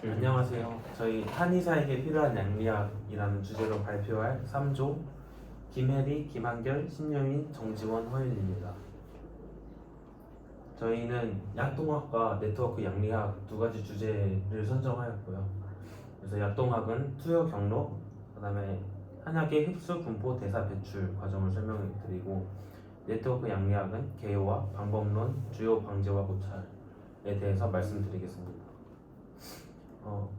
안녕하세요. 저희 한의사에게 필요한 양리학이라는 주제로 발표할 3조 김혜리, 김한결, 신유민, 정지원, 허윤입니다. 저희는 약동학과 네트워크 양리학 두 가지 주제를 선정하였고요. 그래서 약동학은 투여 경로, 그다음에 한약의 흡수, 분포, 대사, 배출 과정을 설명해 드리고, 네트워크 양리학은 개요와 방법론, 주요 방제와 고찰에 대해서 말씀드리겠습니다.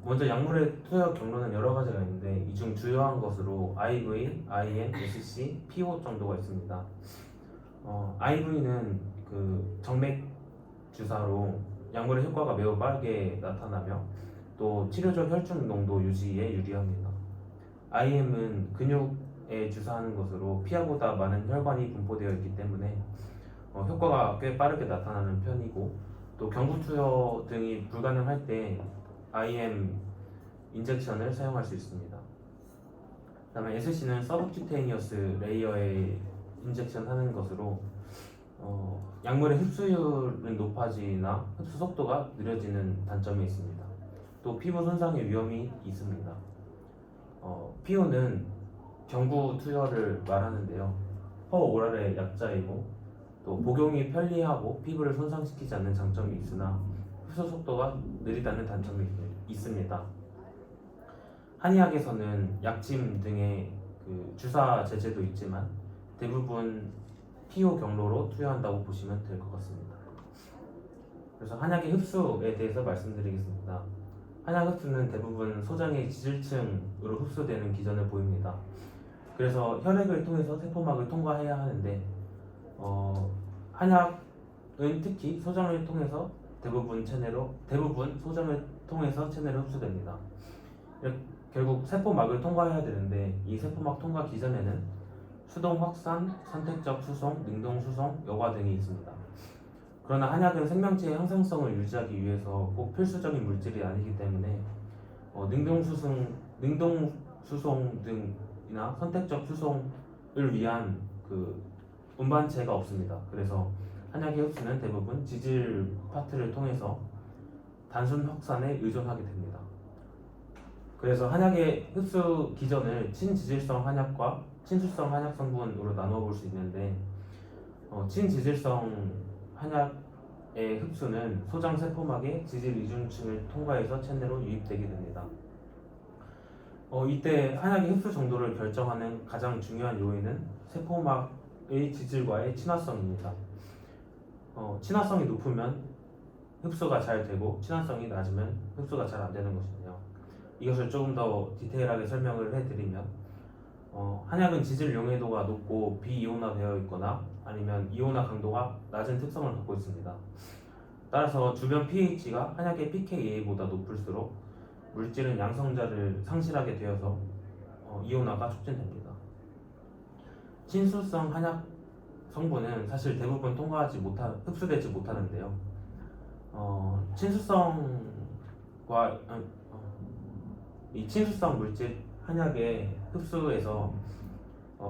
먼저 약물의 투여 경로는 여러 가지가 있는데, 이 중 주요한 것으로 IV, IM, SC, PO 정도가 있습니다. IV는 그 정맥 주사로 약물의 효과가 매우 빠르게 나타나며 또 치료적 혈중 농도 유지에 유리합니다. IM은 근육에 주사하는 것으로 피하보다 많은 혈관이 분포되어 있기 때문에 효과가 꽤 빠르게 나타나는 편이고, 또 경구 투여 등이 불가능할 때 IM 인젝션을 사용할 수 있습니다. 그다음에 SC는 서브큐테니어스 레이어에 인젝션 하는 것으로 약물의 흡수율은 높아지나 흡수 속도가 느려지는 단점이 있습니다. 또 피부 손상의 위험이 있습니다. PO는 경구 투여를 말하는데요. 퍼오랄의 약자이고 또 복용이 편리하고 피부를 손상시키지 않는 장점이 있으나 흡수 속도가 느리다는 단점이 있습니다. 한의학에서는 약침 등의 그 주사 제제도 있지만 대부분 PO 경로로 투여한다고 보시면 될 것 같습니다. 그래서 한약의 흡수에 대해서 말씀드리겠습니다. 한약 흡수는 대부분 소장의 지질층으로 흡수되는 기전을 보입니다. 그래서 혈액을 통해서 세포막을 통과해야 하는데 한약은 특히 소장을 통해서 대부분 소장을 통해서 체내로 흡수됩니다. 결국 세포막을 통과해야 되는데, 이 세포막 통과 기전에는 수동 확산, 선택적 수송, 능동 수송, 여과 등이 있습니다. 그러나 한약은 생명체의 항상성을 유지하기 위해서 꼭 필수적인 물질이 아니기 때문에 능동 수송 등이나 선택적 수송을 위한 그 운반체가 없습니다. 그래서 한약의 흡수는 대부분 지질 파트를 통해서 단순 확산에 의존하게 됩니다. 그래서 한약의 흡수 기전을 친지질성 한약과 친수성 한약 성분으로 나누어 볼 수 있는데, 친지질성 한약의 흡수는 소장 세포막의 지질 이중층을 통과해서 체내로 유입되게 됩니다. 이때 한약의 흡수 정도를 결정하는 가장 중요한 요인은 세포막의 지질과의 친화성입니다. 친화성이 높으면 흡수가 잘 되고 친화성이 낮으면 흡수가 잘 안 되는 것이며, 이것을 조금 더 디테일하게 설명을 해드리면, 한약은 지질 용해도가 높고 비이온화되어 있거나 아니면 이온화 강도가 낮은 특성을 갖고 있습니다. 따라서 주변 pH가 한약의 pKa보다 높을수록 물질은 양성자를 상실하게 되어서 이온화가 촉진됩니다. 친수성 한약 성분은 사실 대부분 흡수되지 못하는데요. 이 친수성 물질 한약의 흡수에서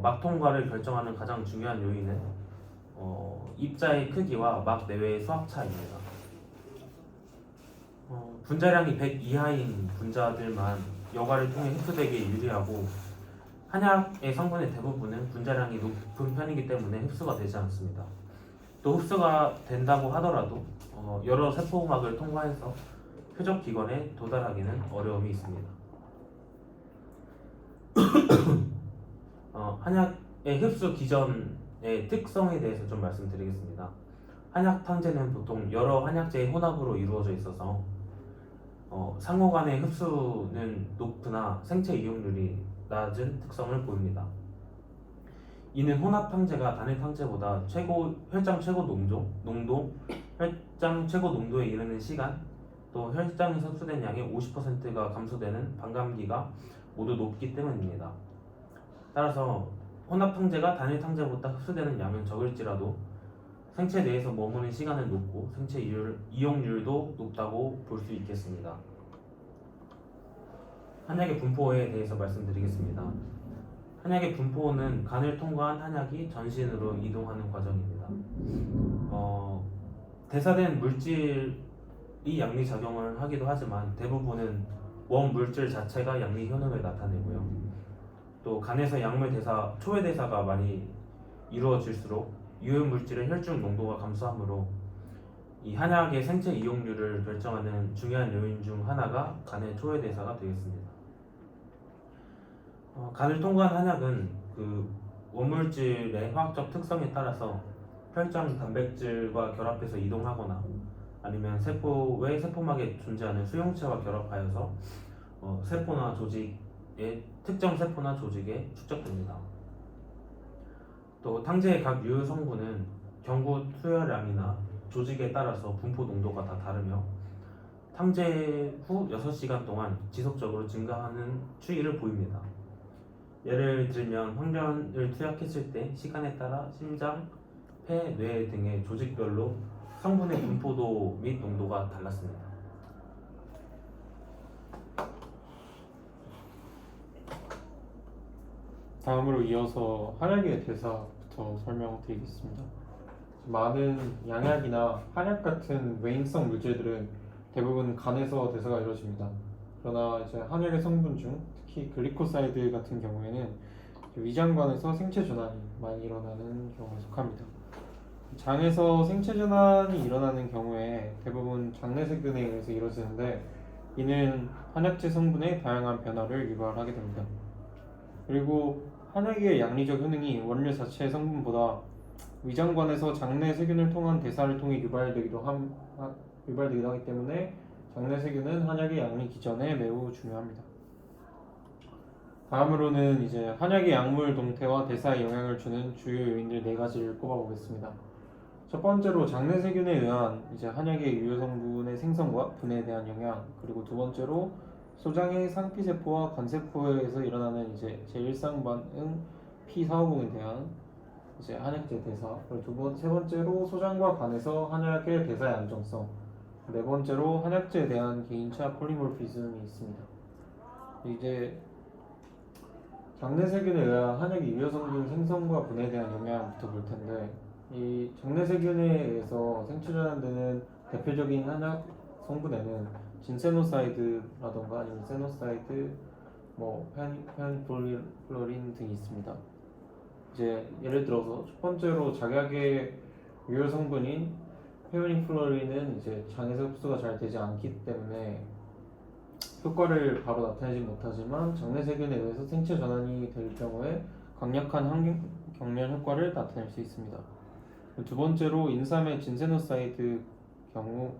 막 통과를 결정하는 가장 중요한 요인은 입자의 크기와 막 내외의 수학 차이입니다. 분자량이 100 이하인 분자들만 여과를 통해 흡수되기에 유리하고, 한약의 성분의 대부분은 분자량이 높은 편이기 때문에 흡수가 되지 않습니다. 또 흡수가 된다고 하더라도 여러 세포막을 통과해서 표적 기관에 도달하기는 어려움이 있습니다. 한약의 흡수 기전의 특성에 대해서 좀 말씀드리겠습니다. 한약 탕제는 보통 여러 한약재의 혼합으로 이루어져 있어서 상호 간의 흡수는 높으나 생체 이용률이 낮은 특성을 보입니다. 이는 혼합 탕제가 단일 탕제보다 혈장 최고 농도에 이르는 시간, 또 혈장에서 흡수된 양의 50%가 감소되는 반감기가 모두 높기 때문입니다. 따라서 혼합 탕제가 단일 탕제보다 흡수되는 양은 적을지라도 생체 내에서 머무는 시간은 높고 생체 이용률도 높다고 볼 수 있겠습니다. 한약의 분포에 대해서 말씀드리겠습니다. 한약의 분포는 간을 통과한 한약이 전신으로 이동하는 과정입니다. 대사된 물질의 이 양리 작용을 하기도 하지만 대부분은 원 물질 자체가 양리 효능을 나타내고요. 또 간에서 약물 대사, 초회 대사가 많이 이루어질수록 유해 물질의 혈중 농도가 감소하므로 이 한약의 생체 이용률을 결정하는 중요한 요인 중 하나가 간의 초회 대사가 되겠습니다. 간을 통과한 한약은 그 원물질의 화학적 특성에 따라서 혈장 단백질과 결합해서 이동하거나 아니면 세포 외 세포막에 존재하는 수용체와 결합하여서 세포나 조직의 특정 세포나 조직에 축적됩니다. 또 탕제의 각 유효 성분은 경구 투여량이나 조직에 따라서 분포 농도가 다 다르며 탕제 후 6시간 동안 지속적으로 증가하는 추이를 보입니다. 예를 들면 황련을 투약했을 때 시간에 따라 심장, 폐, 뇌 등의 조직별로 성분의 분포도 및 농도가 달랐습니다. 다음으로 이어서 한약의 대사부터 설명드리겠습니다. 많은 양약이나 한약 같은 외인성 물질들은 대부분 간에서 대사가 이루어집니다. 그러나 이제 한약의 성분 중 특히 글리코사이드 같은 경우에는 위장관에서 생체 전환이 많이 일어나는 경우에 속합니다. 장에서 생체 전환이 일어나는 경우에 대부분 장내세균에 의해서 이루어지는데 이는 한약재 성분의 다양한 변화를 유발하게 됩니다. 그리고 한약의 양리적 효능이 원료 자체의 성분보다 위장관에서 장내 세균을 통한 대사를 통해 유발되기도 하기 때문에 장내 세균은 한약의 양리 기전에 매우 중요합니다. 다음으로는 이제 한약의 약물 동태와 대사에 영향을 주는 주요 요인들 4가지를 꼽아보겠습니다. 첫 번째로 장내 세균에 의한 이제 한약의 유효 성분의 생성과 분해에 대한 영향, 그리고 두 번째로 소장의 상피세포와 간세포에서 일어나는 이제 제1상 반응 P450에 대한 이제 한약제 대사, 그리고 세 번째로 소장과 간에서 한약의 대사의 안정성, 네 번째로 한약제에 대한 개인차 폴리모피즘이 있습니다. 이제 장내 세균에 의한 한약의 유효 성분 생성과 분해에 대한 영향부터 볼 텐데, 이 장내 세균에 의해서 생체 전환되는 대표적인 한약 성분에는 진세노사이드라던가 아니면 세노사이드, 페니플로린 등이 있습니다. 이제 예를 들어서 첫 번째로 작약의 유효 성분인 페니플로린은 이제 장에서 흡수가 잘 되지 않기 때문에 효과를 바로 나타내지 못하지만 장내 세균에 의해서 생체 전환이 될 경우에 강력한 항경련 효과를 나타낼 수 있습니다. 두 번째로 인삼의 진세노사이드 경우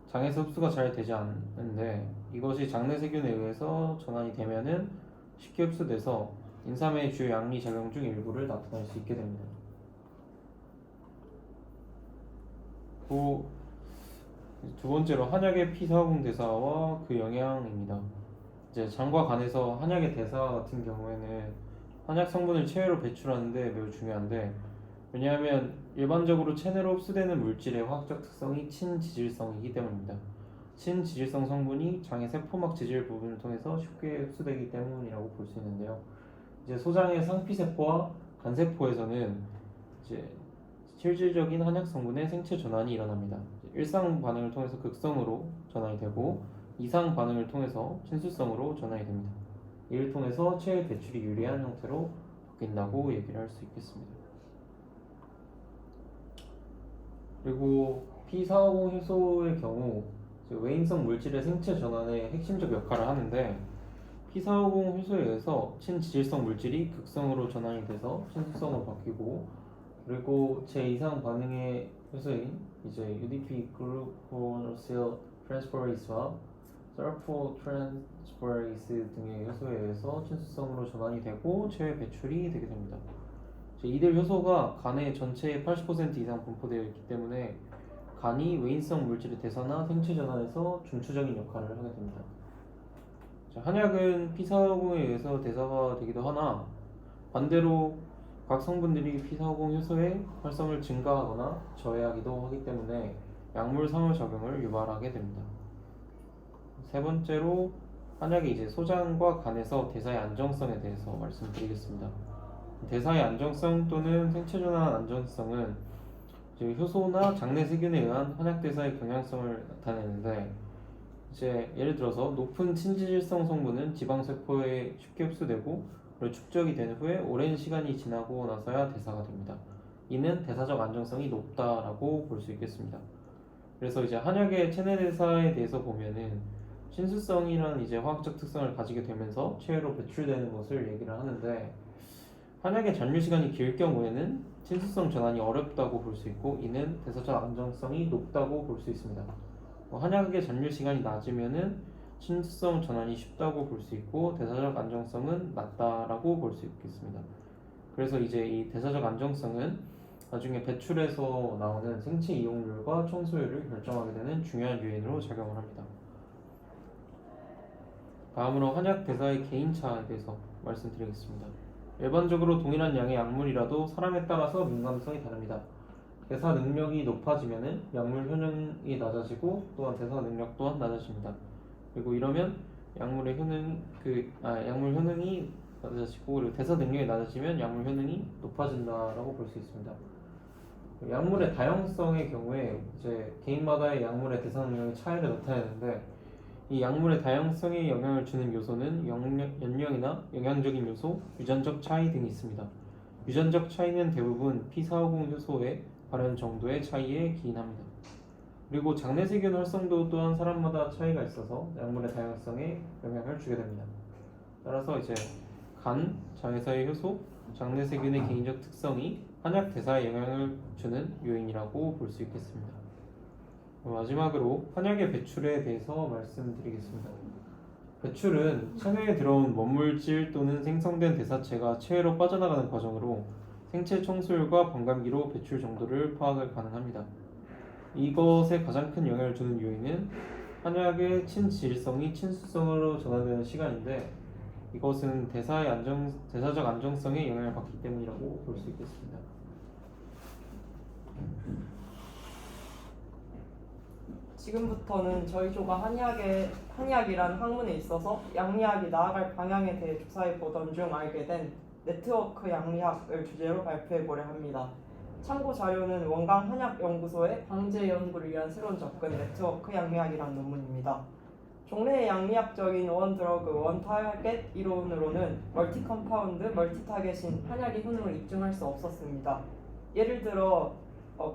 장에서 흡수가 잘 되지 않는데 이것이 장내 세균에 의해서 전환이 되면은 쉽게 흡수돼서 인삼의 주요 양리 작용 중 일부를 나타낼 수 있게 됩니다. 두 번째로 한약의 P450 대사와 그 영향입니다. 이제 장과 간에서 한약의 대사 같은 경우에는 한약 성분을 체외로 배출하는데 매우 중요한데, 왜냐하면 일반적으로 체내로 흡수되는 물질의 화학적 특성이 친지질성이기 때문입니다. 친지질성 성분이 장의 세포막 지질 부분을 통해서 쉽게 흡수되기 때문이라고 볼 수 있는데요. 이제 소장의 상피세포와 간세포에서는 이제 실질적인 한약 성분의 생체 전환이 일어납니다. 1상 반응을 통해서 극성으로 전환이 되고 2상 반응을 통해서 친수성으로 전환이 됩니다. 이를 통해서 체외 배출이 유리한 형태로 바뀐다고 얘기를 할 수 있겠습니다. 그리고 P450 효소의 경우 외인성 물질의 생체 전환에 핵심적 역할을 하는데, P450 효소에 의해서 친지질성 물질이 극성으로 전환이 돼서 친수성으로 바뀌고, 그리고 제2상 반응의 효소인 이제 UDP 글루코sil 트랜스퍼레이스와 서포 트랜스퍼레이스 등의 효소에 의해서 친수성으로 전환이 되고 체외 배출이 되게 됩니다. 이들 효소가 간의 전체의 80% 이상 분포되어 있기 때문에 간이 외인성 물질의 대사나 생체 전환에서 중추적인 역할을 하게 됩니다. 한약은 P450에 의해서 대사가 되기도 하나 반대로 각 성분들이 P450 효소의 활성을 증가하거나 저해하기도 하기 때문에 약물 상호작용을 유발하게 됩니다. 세 번째로 한약이 이제 소장과 간에서 대사의 안정성에 대해서 말씀드리겠습니다. 대사의 안정성 또는 생체 전환 안정성은 이제 효소나 장내 세균에 의한 한약대사의 경향성을 나타내는데 이제 예를 들어서 높은 친지질성 성분은 지방세포에 쉽게 흡수되고 그리고 축적이 된 후에 오랜 시간이 지나고 나서야 대사가 됩니다. 이는 대사적 안정성이 높다라고 볼 수 있겠습니다. 그래서 이제 한약의 체내 대사에 대해서 보면은 친수성이라는 이제 화학적 특성을 가지게 되면서 체외로 배출되는 것을 얘기를 하는데 한약의 잔류 시간이 길 경우에는 친수성 전환이 어렵다고 볼 수 있고 이는 대사적 안정성이 높다고 볼 수 있습니다. 한약의 잔류 시간이 낮으면은 친수성 전환이 쉽다고 볼 수 있고 대사적 안정성은 낮다라고 볼 수 있겠습니다. 그래서 이제 이 대사적 안정성은 나중에 배출에서 나오는 생체 이용률과 청소율을 결정하게 되는 중요한 요인으로 작용을 합니다. 다음으로 한약 대사의 개인차에 대해서 말씀드리겠습니다. 일반적으로 동일한 양의 약물이라도 사람에 따라서 민감성이 다릅니다. 대사 능력이 높아지면은 약물 효능이 낮아지고 또한 대사 능력 또한 낮아집니다. 그리고 이러면 약물 효능이 낮아지고 그리고 대사 능력이 낮아지면 약물 효능이 높아진다라고 볼 수 있습니다. 약물의 다양성의 경우에 이제 개인마다의 약물의 대사 능력의 차이를 나타내는데 이 약물의 다양성에 영향을 주는 요소는 연령이나 영양적인 요소, 유전적 차이 등이 있습니다. 유전적 차이는 대부분 P450 효소의 발현 정도의 차이에 기인합니다. 그리고 장내세균 활성도 또한 사람마다 차이가 있어서 약물의 다양성에 영향을 주게 됩니다. 따라서 이제 간, 장에서의 효소, 장내세균의 개인적 특성이 한약 대사에 영향을 주는 요인이라고 볼 수 있겠습니다. 마지막으로 한약의 배출에 대해서 말씀드리겠습니다. 배출은 체내에 들어온 원물질 또는 생성된 대사체가 체외로 빠져나가는 과정으로 생체 청소율과 반감기로 배출 정도를 파악을 가능합니다. 이것에 가장 큰 영향을 주는 요인은 한약의 친지질성이 친수성으로 전환되는 시간인데 이것은 대사적 안정성에 영향을 받기 때문이라고 볼 수 있겠습니다. 지금부터는 저희 조가 한의학이란 학문에 있어서 양리학이 나아갈 방향에 대해 조사해 보던 중 알게 된 네트워크 양리학을 주제로 발표해 보려 합니다. 참고 자료는 원광 한약연구소의 방제 연구를 위한 새로운 접근 네트워크 양리학이란 논문입니다. 종래의 양리학적인 원 드러그, 원 타겟 이론으로는 멀티 컴파운드, 멀티 타겟인 한약의 효능을 입증할 수 없었습니다. 예를 들어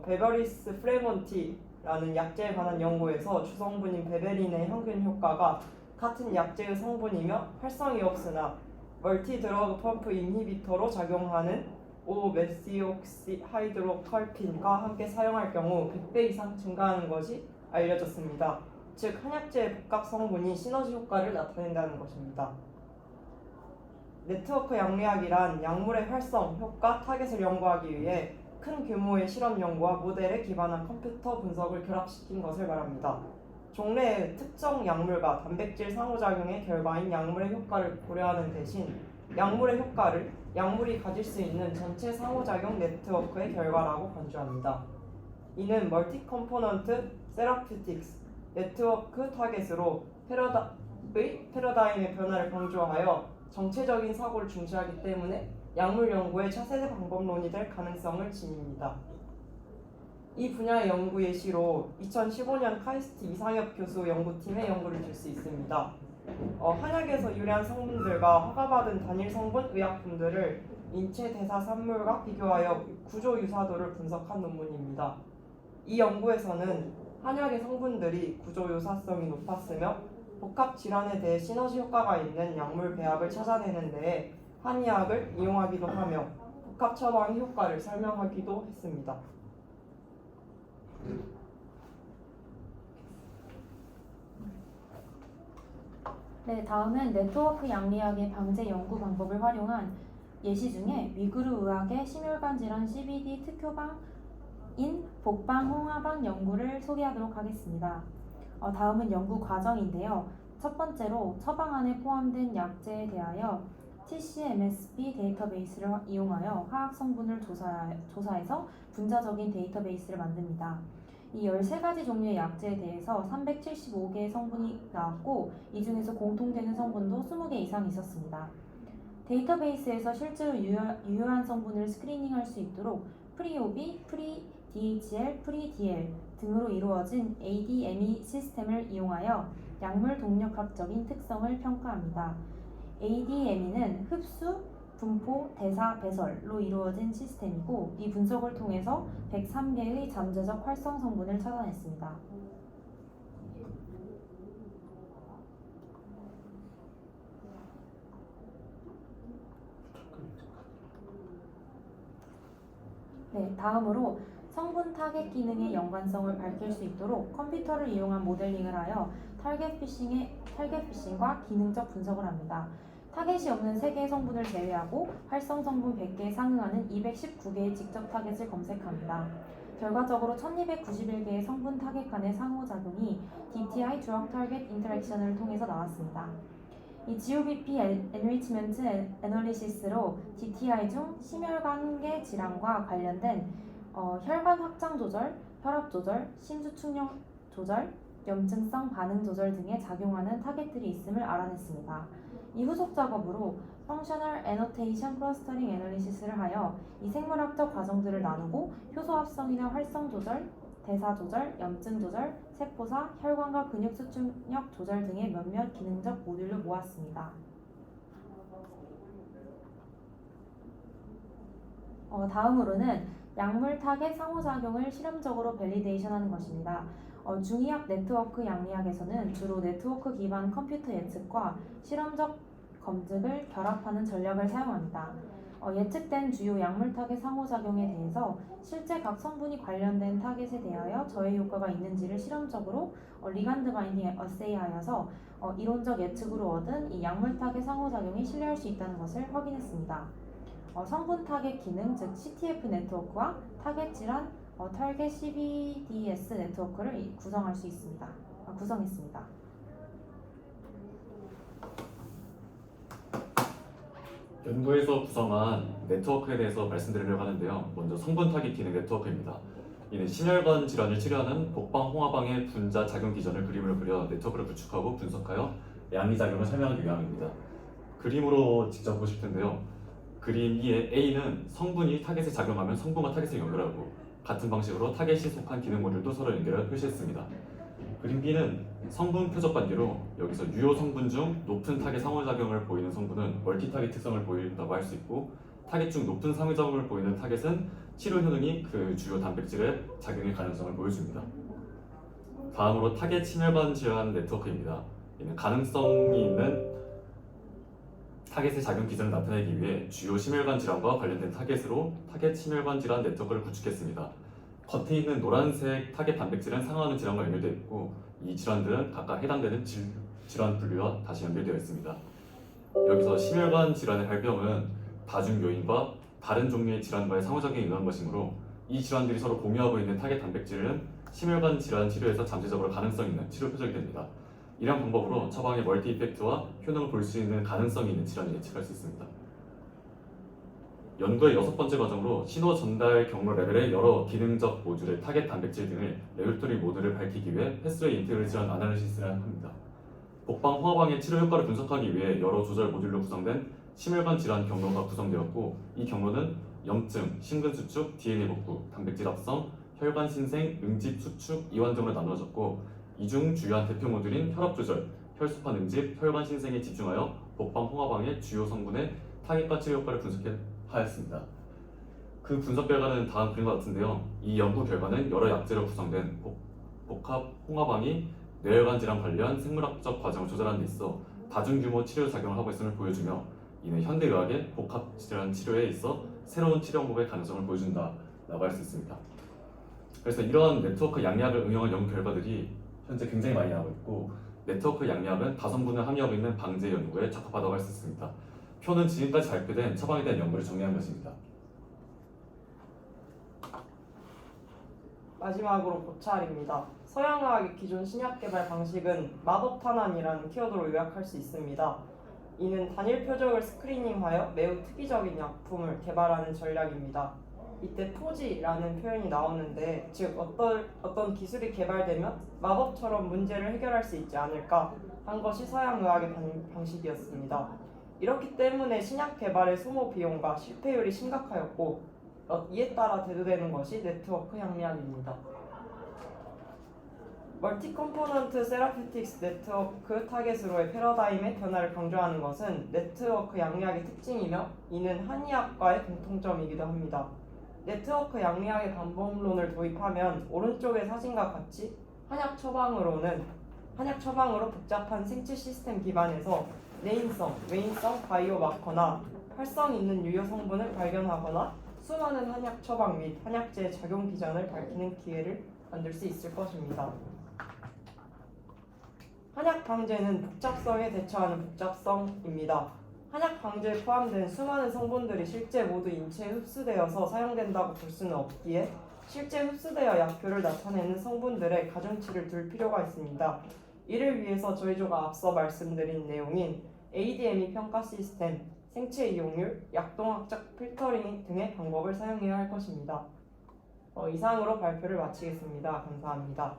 베버리스 프레몬티라는 약제에 관한 연구에서 주성분인 베베린의 평균 효과가 같은 약제의 성분이며 활성이 없으나 멀티 드러그 펌프 인히비터로 작용하는 5메시옥시하이드로컬핀과 함께 사용할 경우 100배 이상 증가하는 것이 알려졌습니다. 즉 한약제의 복합 성분이 시너지 효과를 나타낸다는 것입니다. 네트워크 양리학이란 약물의 활성, 효과, 타겟을 연구하기 위해 큰 규모의 실험 연구와 모델에 기반한 컴퓨터 분석을 결합시킨 것을 말합니다. 종래의 특정 약물과 단백질 상호작용의 결과인 약물의 효과를 고려하는 대신 약물의 효과를 약물이 가질 수 있는 전체 상호작용 네트워크의 결과라고 간주합니다. 이는 멀티 컴포넌트 세라피틱스 네트워크 타겟으로 패러다임의 변화를 강조하여 정체적인 사고를 중시하기 때문에 약물 연구의 차세대 방법론이 될 가능성을 지닙니다. 이 분야의 연구 예시로 2015년 카이스트 이상엽 교수 연구팀의 연구를 들 수 있습니다. 한약에서 유래한 성분들과 허가받은 단일 성분 의약품들을 인체 대사 산물과 비교하여 구조 유사도를 분석한 논문입니다. 이 연구에서는 한약의 성분들이 구조 유사성이 높았으며 복합 질환에 대해 시너지 효과가 있는 약물 배합을 찾아내는 데에 한의학을 이용하기도 하며 복합 처방의 효과를 설명하기도 했습니다. 네, 다음은 네트워크 양리학의 방제 연구 방법을 활용한 예시 중에 위구르 의학의 심혈관 질환 CBD 특효방인 복방 홍화방 연구를 소개하도록 하겠습니다. 다음은 연구 과정인데요. 첫 번째로 처방안에 포함된 약제에 대하여 TCMSP 데이터베이스를 이용하여 화학 성분을 조사해서 분자적인 데이터베이스를 만듭니다. 이 13가지 종류의 약제에 대해서 375개의 성분이 나왔고 이 중에서 공통되는 성분도 20개 이상 있었습니다. 데이터베이스에서 실제로 유효한 성분을 스크리닝할 수 있도록 프리오비, 프리DNA DHL, 프리-DL 등으로 이루어진 ADME 시스템을 이용하여 약물 동력학적인 특성을 평가합니다. ADME는 흡수, 분포, 대사, 배설로 이루어진 시스템이고 이 분석을 통해서 103개의 잠재적 활성 성분을 찾아냈습니다. 네, 다음으로 성분 타겟 기능의 연관성을 밝힐 수 있도록 컴퓨터를 이용한 모델링을 하여 타겟 피싱과 기능적 분석을 합니다. 타겟이 없는 3개의 성분을 제외하고 활성 성분 100개에 상응하는 219개의 직접 타겟을 검색합니다. 결과적으로 1291개의 성분 타겟 간의 상호작용이 DTI Drug Target Interaction을 통해서 나왔습니다. 이 GOBP Enrichment Analysis로 DTI 중 심혈관계 질환과 관련된 혈관 확장 조절, 혈압 조절, 심수 축력 조절, 염증성 반응 조절 등에 작용하는 타겟들이 있음을 알아냈습니다. 이 후속 작업으로 Functional Annotation Clustering Analysis를 하여 이 생물학적 과정들을 나누고 효소 합성이나 활성 조절, 대사 조절, 염증 조절, 세포사, 혈관과 근육 수축력 조절 등의 몇몇 기능적 모듈로 모았습니다. 다음으로는 약물 타겟 상호작용을 실험적으로 밸리데이션하는 것입니다. 중의학 네트워크 양리학에서는 주로 네트워크 기반 컴퓨터 예측과 실험적 검증을 결합하는 전략을 사용합니다. 예측된 주요 약물 타겟 상호작용에 대해서 실제 각 성분이 관련된 타겟에 대하여 저해 효과가 있는지를 실험적으로 리간드 바인딩 어세이하여서 이론적 예측으로 얻은 이 약물 타겟 상호작용이 신뢰할 수 있다는 것을 확인했습니다. 성분 타겟 기능, 즉 CTF 네트워크와 타겟 질환, 타겟 CBDS 네트워크를 구성했습니다. 연구에서 구성한 네트워크에 대해서 말씀드리려고 하는데요. 먼저 성분 타깃 기능 네트워크입니다. 이는 심혈관 질환을 치료하는 복방, 홍화방의 분자 작용 기전을 그림으로 그려 네트워크를 구축하고 분석하여 양리작용을 설명하기 위함입니다. 그림으로 직접 보실 텐데요. 그림 2의 A는 성분이 타겟에 작용하면 성분과 타겟을 연결하고 같은 방식으로 타겟이 속한 기능 모듈도 서로 연결해 표시했습니다. 그림 B는 성분 표적 관계로 여기서 유효 성분 중 높은 타겟 상호작용을 보이는 성분은 멀티 타겟 특성을 보인다고 할 수 있고 타겟 중 높은 상호작용을 보이는 타겟은 치료 효능이 그 주요 단백질의 작용의 가능성을 보여줍니다. 다음으로 타겟 심혈관 질환 네트워크입니다. 이는 가능성이 있는 타겟의 작용 기전을 나타내기 위해 주요 심혈관 질환과 관련된 타겟으로 타겟 심혈관 질환 네트워크를 구축했습니다. 겉에 있는 노란색 타겟 단백질은 상하하는 질환과 연결되어 있고 이 질환들은 각각 해당되는 질환 분류와 다시 연결되어 있습니다. 여기서 심혈관 질환의 발병은 다중 요인과 다른 종류의 질환과의 상호작용이 일어난 것이므로 이 질환들이 서로 공유하고 있는 타겟 단백질은 심혈관 질환 치료에서 잠재적으로 가능성 있는 치료 표적이 됩니다. 이런 방법으로 처방의 멀티 이펙트와 효능을 볼 수 있는 가능성이 있는 질환을 예측할 수 있습니다. 연구의 6번째 과정으로 신호 전달 경로 레벨의 여러 기능적 모듈의 타겟 단백질 등을 레귤토리 모듈을 밝히기 위해 패스웨이 인테그레이션 아날리시스를 합니다. 복방, 홍화방의 치료 효과를 분석하기 위해 여러 조절 모듈로 구성된 심혈관 질환 경로가 구성되었고 이 경로는 염증, 심근 수축, DNA 복구, 단백질 합성, 혈관 신생, 응집 수축, 이완 등으로 나누어졌고 이 중 주요한 대표 모듈인 혈압 조절, 혈소판 응집, 혈관 신생에 집중하여 복방, 홍화방의 주요 성분의 타겟과 치료 효과를 분석하였습니다. 그 분석 결과는 다음 그림과 같은데요. 이 연구 결과는 여러 약재로 구성된 복합 홍화방이 뇌혈관 질환 관련 생물학적 과정을 조절하는 데 있어 다중규모 치료 작용을 하고 있음을 보여주며 이는 현대의학의 복합 질환 치료에 있어 새로운 치료 방법의 가능성을 보여준다라고 할 수 있습니다. 그래서 이러한 네트워크 양리학을 응용한 연구 결과들이 현재 굉장히 많이 나오고 있고 네트워크 양리학은 다성분을 함유하고 있는 방제 연구에 적합하다고 할 수 있습니다. 표는 지금까지 발표된 처방에 대한 연구를 정리한 것입니다. 마지막으로 고찰입니다. 서양의학의 기존 신약 개발 방식은 마법 탄환이라는 키워드로 요약할 수 있습니다. 이는 단일 표적을 스크리닝하여 매우 특이적인 약품을 개발하는 전략입니다. 이때 토지라는 표현이 나오는데 즉 어떤 기술이 개발되면 마법처럼 문제를 해결할 수 있지 않을까 한 것이 서양의학의 방식이었습니다. 이렇기 때문에 신약 개발의 소모 비용과 실패율이 심각하였고 이에 따라 대두되는 것이 네트워크 양리학입니다. 멀티 컴포넌트 세라피틱스 네트워크 타겟으로의 패러다임의 변화를 강조하는 것은 네트워크 양리학의 특징이며 이는 한의학과의 공통점이기도 합니다. 네트워크 양리학의 반복론을 도입하면 오른쪽의 사진과 같이 한약 처방으로 복잡한 생체 시스템 기반에서 내인성, 외인성 바이오 마커나 활성 있는 유효 성분을 발견하거나 수많은 한약 처방 및 한약제의 작용 기전을 밝히는 기회를 만들 수 있을 것입니다. 한약 방제는 복잡성에 대처하는 복잡성입니다. 한약 방제에 포함된 수많은 성분들이 실제 모두 인체에 흡수되어서 사용된다고 볼 수는 없기에 실제 흡수되어 약효를 나타내는 성분들의 가중치를 둘 필요가 있습니다. 이를 위해서 저희조가 앞서 말씀드린 내용인 ADME 평가 시스템, 생체 이용률, 약동학적 필터링 등의 방법을 사용해야 할 것입니다. 이상으로 발표를 마치겠습니다. 감사합니다.